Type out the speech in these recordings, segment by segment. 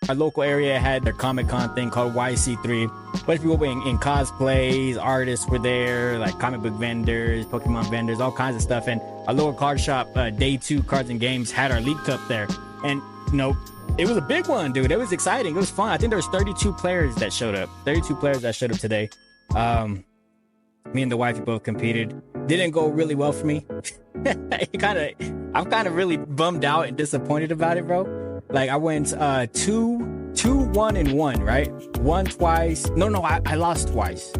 Our local area had their Comic-Con thing called YC3. A bunch of people in cosplays, artists were there, like comic book vendors, Pokemon vendors, all kinds of stuff. And our local card shop, Day 2 Cards and Games, had our League Cup there. And, you know, it was a big one, dude. It was exciting. It was fun. I think there was 32 players that showed up. 32 players that showed up today. Me and the wifey both competed. Didn't go really well for me. I'm kind of really bummed out and disappointed about it, bro. Like I went 2-1-1, right? Won twice. No, I lost twice.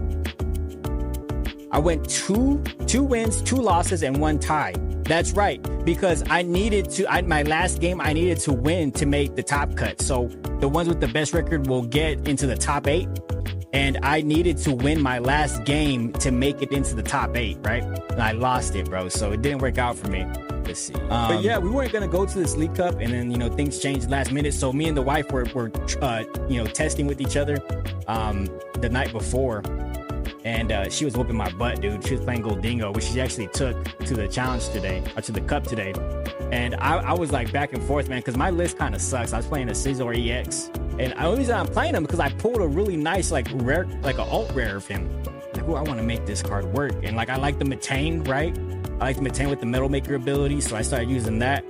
I went two wins, 2 losses, and 1 tie. That's right, because I needed to. My last game, I needed to win to make the top cut. So the ones with the best record will get into the top 8, and I needed to win my last game to make it into the top 8, right? And I lost it, bro. So it didn't work out for me. Let's see. But yeah, we weren't gonna go to this League Cup, and then, you know, things changed last minute. So me and the wife were you know, testing with each other the night before, and she was whooping my butt, dude. She was playing Goldingo, which she actually took to the challenge today, or to the cup today. And I was like back and forth, man, because my list kind of sucks. I was playing a Scysor EX, and the only reason I'm playing him because I pulled a really nice like rare, like an alt rare of him. Like, oh, I want to make this card work, and like I like the Metane, right? I like the Metane with the Metal Maker ability, so I started using that.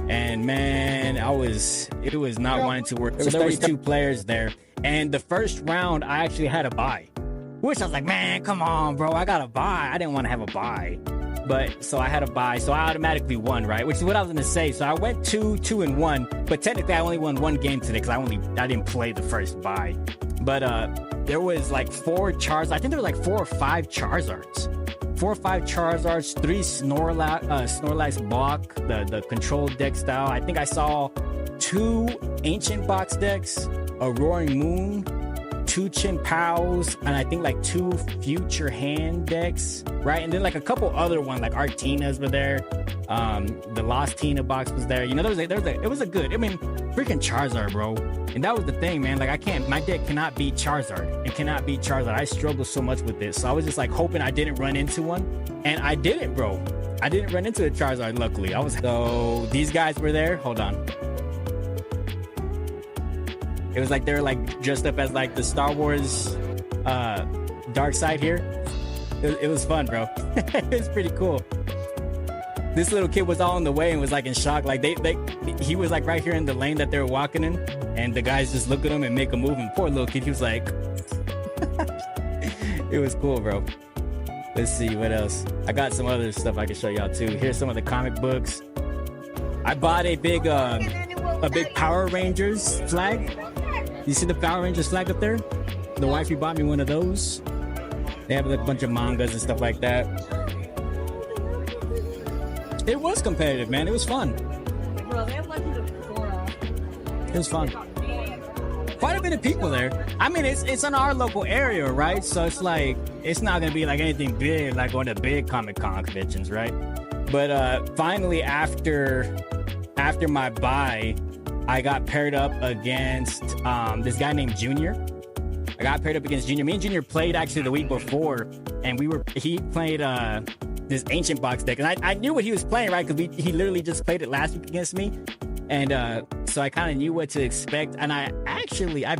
And man, it was not wanting to work. So there was 2 players there, and the first round I actually had a bye, which I was like, man, come on, bro, I got a bye. I didn't want to have a bye, but so I had a bye, so I automatically won, right? Which is what I was gonna say. So I went 2-2-1, but technically I only won 1 game today because I didn't play the first bye. But there was like 4 Charizards. I think there were like 4 or 5 Charizards. 4 or 5 Charizards, 3 Snorlax block, the control deck style. I think I saw 2 Ancient Box decks, a Roaring Moon, 2 Chin Pows, and I think like 2 Future Hand decks, right? And then like a couple other ones, like Artinas were there. The Lost Tina box was there. You know, it was a good, I mean, freaking Charizard, bro. And that was the thing, man. Like my deck cannot beat Charizard. It cannot beat Charizard. I struggle so much with this. So I was just like hoping I didn't run into one. And I didn't, bro. I didn't run into a Charizard, luckily. So these guys were there. Hold on. It was like they were like dressed up as like the Star Wars dark side here. It was fun, bro. It was pretty cool. This little kid was all in the way and was like in shock. Like he was like right here in the lane that they were walking in, and the guys just look at him and make a move. And poor little kid, he was like, it was cool, bro. Let's see what else. I got some other stuff I can show y'all too. Here's some of the comic books. I bought a big Power Rangers flag. You see the Power Rangers flag up there? The wifey bought me one of those. They have a bunch of mangas and stuff like that. It was competitive, man. It was fun. It was fun. Quite a bit of people there. I mean, it's in our local area, right? So it's like, it's not gonna be like anything big, like going to big Comic-Con conventions, right? But finally, after my bye, I got paired up against this guy named Junior. I got paired up against Junior. Me and Junior played actually the week before, and he played this Ancient Box deck, and I knew what he was playing, right? Because he literally just played it last week against me, and so I kind of knew what to expect. And I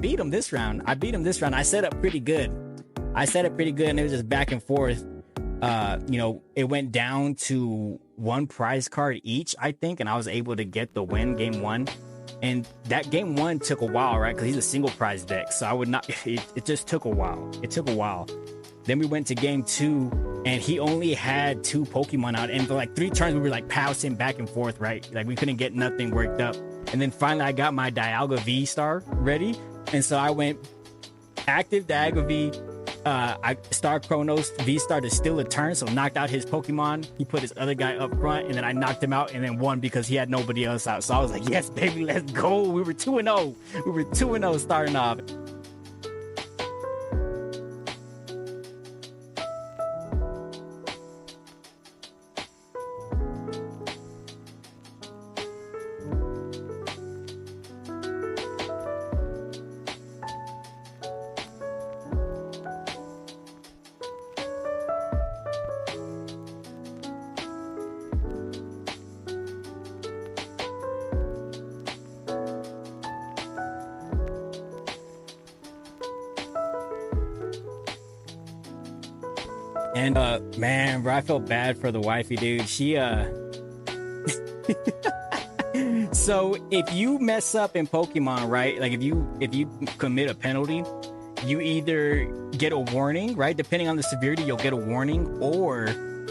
beat him this round. I set up pretty good. And it was just back and forth. You know, it went down to 1 prize card each, I think, and I was able to get the win game 1. And that game 1 took a while, right? Because he's a single prize deck, so I would not. It just took a while. Then we went to game 2, and he only had 2 Pokemon out, and for like 3 turns we were like pouncing back and forth, right? Like we couldn't get nothing worked up. And then finally I got my Dialga V star ready, and so I went active Dialga V, I Star Chronos V-Star to steal a turn, so knocked out his Pokemon. He put his other guy up front, and then I knocked him out and then won because he had nobody else out. So I was like, yes, baby, let's go. We were 2-0. We were 2-0 starting off. And man, bro, I felt bad for the wifey, dude. She so if you mess up in Pokemon, right? Like if you commit a penalty, you either get a warning, right? Depending on the severity, you'll get a warning, or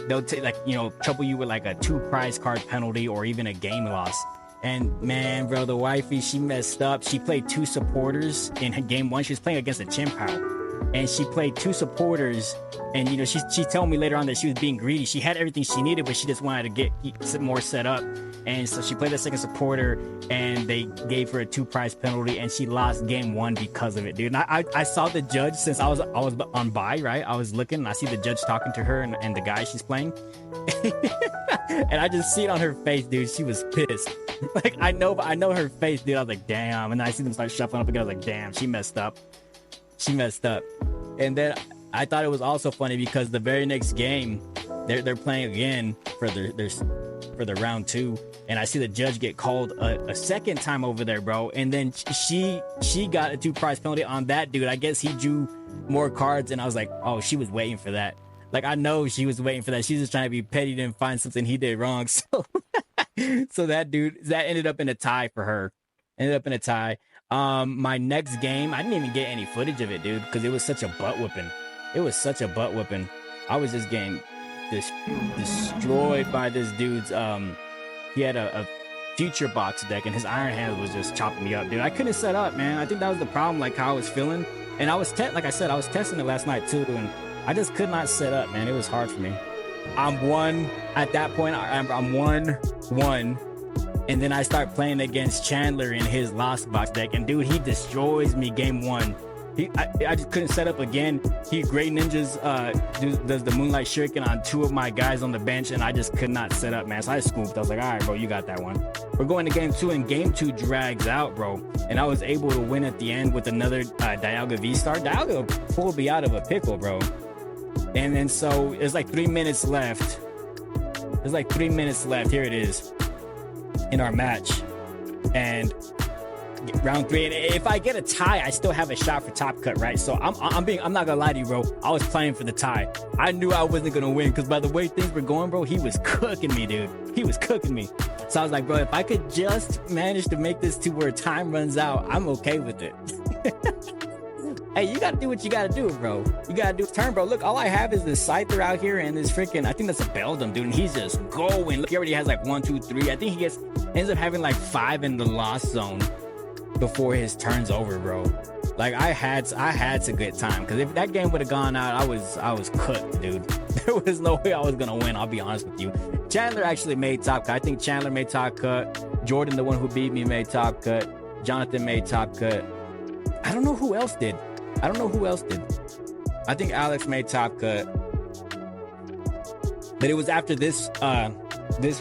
they'll take, like, you know, trouble you with like a 2 prize card penalty or even a game loss. And man, bro, the wifey, she messed up. She played 2 supporters in game 1. She was playing against a Chimpow, and she played 2 supporters. And, you know, she told me later on that she was being greedy. She had everything she needed, but she just wanted to get more set up. And so she played the second supporter, and they gave her a 2 prize penalty, and she lost game 1 because of it, dude. And I saw the judge, since I was on bye, right? I was looking, and I see the judge talking to her and the guy she's playing. And I just see it on her face, dude. She was pissed. Like, I know her face, dude. I was like, damn. And then I see them start shuffling up again. I was like, damn, she messed up. She messed up. And then I thought it was also funny because the very next game, they're playing again for the round 2, and I see the judge get called a second time over there, bro. And then she got a 2 prize penalty on that dude. I guess he drew more cards, and I was like, oh, she was waiting for that. Like, I know she was waiting for that. She's just trying to be petty, didn't find something he did wrong. So so that ended up in a tie for her. Ended up in a tie. My next game, I didn't even get any footage of it, dude, because it was such a butt whooping. It was such a butt whooping. I was just getting destroyed by this dude's. He had a future box deck, and his Iron Hand was just chopping me up, dude. I couldn't set up, man. I think that was the problem, like how I was feeling. And I was like I said, I was testing it last night too, and I just could not set up, man. It was hard for me. I'm 1 at that point. I'm 1-1. And then I start playing against Chandler in his Lost Box deck, and dude, he destroys me game 1. I just couldn't set up again. He Great Ninjas does the Moonlight Shuriken on 2 of my guys on the bench, and I just could not set up, man. So I scooped. I was like, all right, bro, you got that one. We're going to game 2, and game 2 drags out, bro. And I was able to win at the end with another Dialga V-Star. Dialga pulled me out of a pickle, bro. And then so there's like 3 minutes left. There's like 3 minutes left. Here it is in our match. And round 3, and if I get a tie, I still have a shot for top cut, right? So I'm not gonna lie to you, bro. I was playing for the tie. I knew I wasn't gonna win because by the way things were going, bro, he was cooking me, dude. He was cooking me. So I was like, bro, if I could just manage to make this to where time runs out, I'm okay with it. Hey, you gotta do what you gotta do, bro. You gotta do a turn, bro. Look, all I have is this Scyther out here and this freaking, I think that's a Beldum, dude, and he's just going. Look, he already has like 1, 2, 3. I think he ends up having like 5 in the lost zone before his turn's over, bro. Like, I had to get time, because if that game would have gone out, I was cooked, dude. There was no way I was gonna win, I'll be honest with you. Chandler actually made top cut. I think Chandler made top cut. Jordan, the one who beat me, made top cut. Jonathan made top cut. I don't know who else did. I think Alex made top cut. But it was after this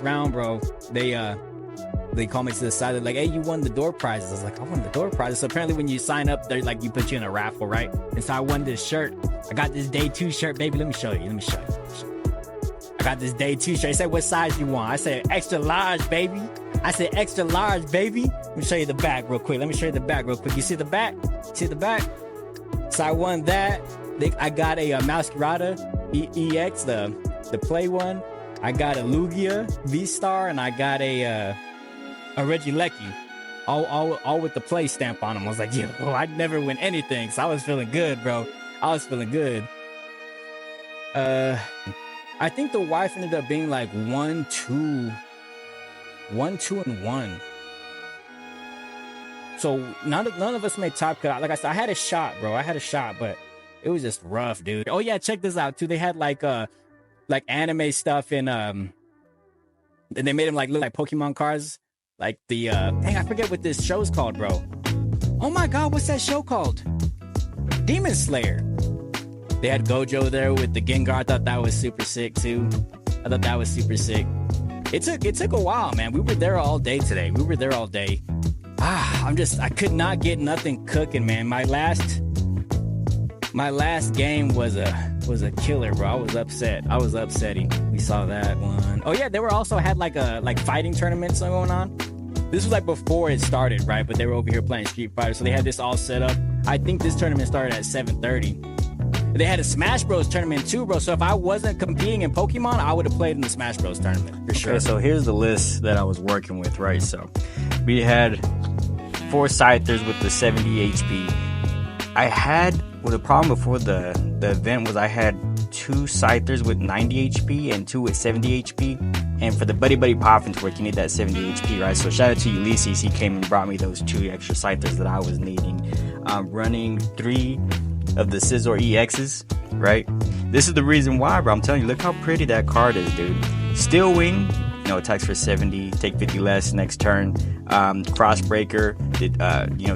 round, bro. They called me to the side. They're like, hey, you won the door prizes. I was like, I won the door prizes. So apparently when you sign up, they're like, you put you in a raffle, right? And so I won this shirt. I got this day 2 shirt, baby. Let me show you. I got this day 2 shirt. They said, what size you want? I said, extra large, baby. Let me show you the back real quick. You see the back? So I won that. I got a Masquerada EX, the play one. I got a Lugia V-Star, and I got a Regieleki, all with the play stamp on them. I was like, yeah, bro, I'd never win anything, so I was feeling good, bro. I think the wife ended up being like 1-2 and 1. So none of us made top cut. Like I said, I had a shot, bro. But It was just rough, dude. Oh yeah, check this out too. They had like anime stuff in and they made them like look like Pokemon cards. Like the dang, I forget what this show's called, bro. Oh my god, what's that show called? Demon Slayer. They had Gojo there with the Gengar. I thought that was super sick too. I thought that was super sick. It took a while, man. We were there all day today. We were there all day. I could not get nothing cooking, man. My last game was a killer, bro. I was upset. I was upsetting. We saw that one. Oh yeah, they were also had like fighting tournaments going on. This was like before it started, right? But they were over here playing Street Fighter, so they had this all set up. I think this tournament started at 7:30. They had a Smash Bros tournament too, bro. So if I wasn't competing in Pokemon, I would have played in the Smash Bros tournament for sure. Okay, so here's the list that I was working with, right? So we had 4 Scythers with the 70 HP. The problem before the event was I had 2 Scythers with 90 HP and 2 with 70 HP. And for the Buddy Poffins work, you need that 70 HP, right? So shout out to Ulysses. He came and brought me those 2 extra Scythers that I was needing. Running 3 of the Scysor EXs, right? This is the reason why, bro. I'm telling you, look how pretty that card is, dude. Steel Wing, attacks for 70, take 50 less next turn. Crossbreaker,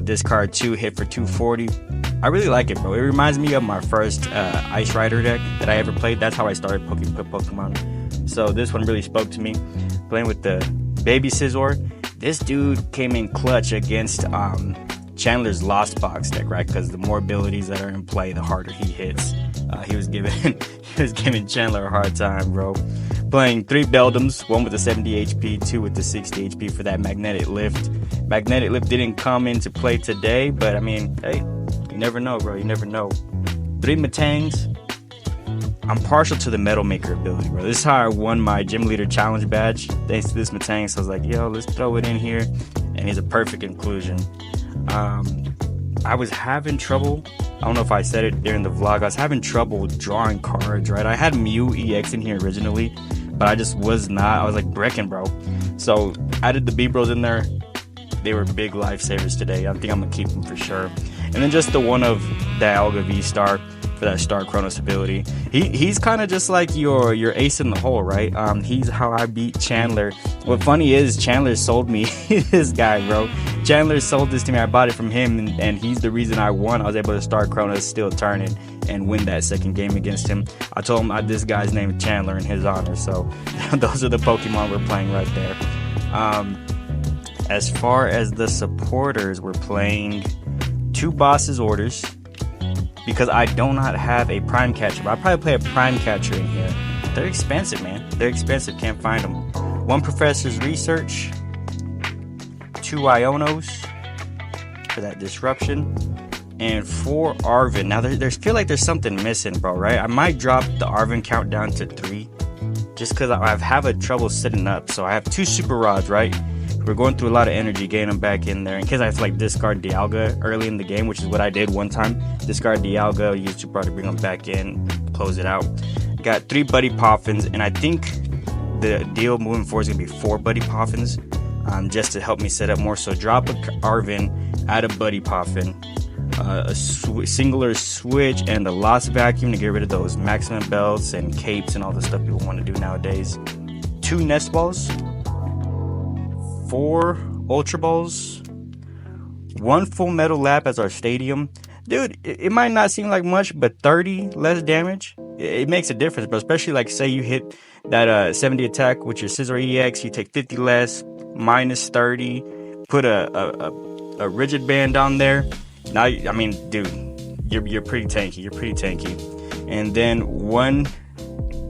discard 2, hit for 240. I really like it, bro. It reminds me of my first Ice Rider deck that I ever played. That's how I started Pokemon. So this one really spoke to me. Playing with the baby Scysor. This dude came in clutch against Chandler's Lost Box deck, right? Because the more abilities that are in play, the harder he hits. He was giving Chandler a hard time, bro. Playing 3 Beldums, 1 with the 70 HP, 2 with the 60 HP for that Magnetic Lift. Magnetic Lift didn't come into play today, but I mean, hey, you never know, bro. You never know. 3 Matangs. I'm partial to the Metal Maker ability, bro. This is how I won my Gym Leader Challenge badge, thanks to this Matang. So I was like, yo, let's throw it in here. And he's a perfect inclusion. I was having trouble. I don't know if I said it during the vlog. I was having trouble drawing cards, right? I had Mew EX in here originally, but I just was not. I was like bricking, bro. So added the B-Bros in there. They were big lifesavers today. I think I'm going to keep them for sure. And then just the one of Dialga V-Star for that Star Chronos ability. He's kind of just like your ace in the hole, right? He's how I beat Chandler. What funny is Chandler sold me this guy, bro. Chandler sold this to me. I bought it from him, and he's the reason I won. I was able to start Chronos still turning and win that second game against him. I told him this guy's name is Chandler in his honor. So those are the Pokemon we're playing right there. As far as the supporters, we're playing 2 Boss's Orders, because I do not have a Prime Catcher. But I'll probably play a Prime Catcher in here. They're expensive, man. They're expensive. Can't find them. 1 Professor's Research. 2 Ionos for that Disruption. And 4 Arven. Now, there's feel like there's something missing, bro, right? I might drop the Arven count down to 3. Just because I have a trouble sitting up. So I have 2 Super Rods, right? We're going through a lot of energy, getting them back in there in case I have to like discard Dialga early in the game, which is what I did one time. Discard Dialga, use Super Rod to bring them back in, close it out. Got 3 Buddy Poffins, and I think the deal moving forward is going to be 4 Buddy Poffins, just to help me set up more. So drop a Arven, add a Buddy Poffin, a Singular Switch, and the Lost Vacuum to get rid of those Maximum Belts and Capes and all the stuff people want to do nowadays. 2 Nest Balls. 4 Ultra Balls, 1 Full Metal Lap as our stadium. Dude, it might not seem like much, but 30 less damage, it makes a difference, bro. Especially like say you hit that 70 attack with your Scysor EX, you take 50 less, minus 30, put a rigid band on there. Now, I mean, dude, you're pretty tanky. You're pretty tanky. And then 1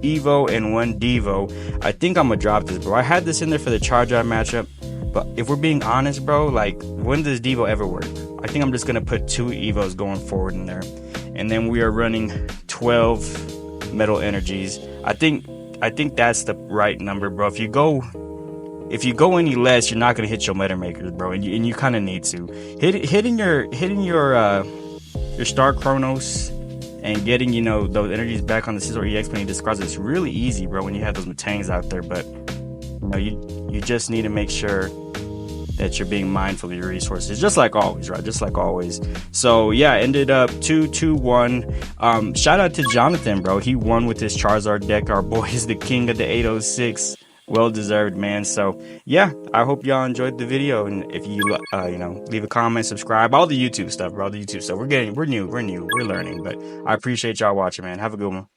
Evo and 1 Devo. I think I'm gonna drop this, bro. I had this in there for the Charge Out matchup. But if we're being honest, bro, like, when does Devo ever work? I think I'm just going to put 2 Evos going forward in there. And then we are running 12 Metal Energies. I think that's the right number, bro. If you go any less, you're not going to hit your Meta Makers, bro. And you kind of need to. Hitting your Star Chronos and getting, those energies back on the Scysor EX when he discards it's really easy, bro, when you have those Matangs out there. But you just need to make sure that you're being mindful of your resources, just like always, right? Just like always. So yeah, ended up 2-2-1. Shout out to Jonathan, bro. He won with his Charizard deck. Our boy is the king of the 806. Well deserved, man. So yeah, I hope y'all enjoyed the video, and if you leave a comment, subscribe, all the YouTube stuff, bro. All the YouTube stuff. We're new, we're learning, but I appreciate y'all watching, man. Have a good one.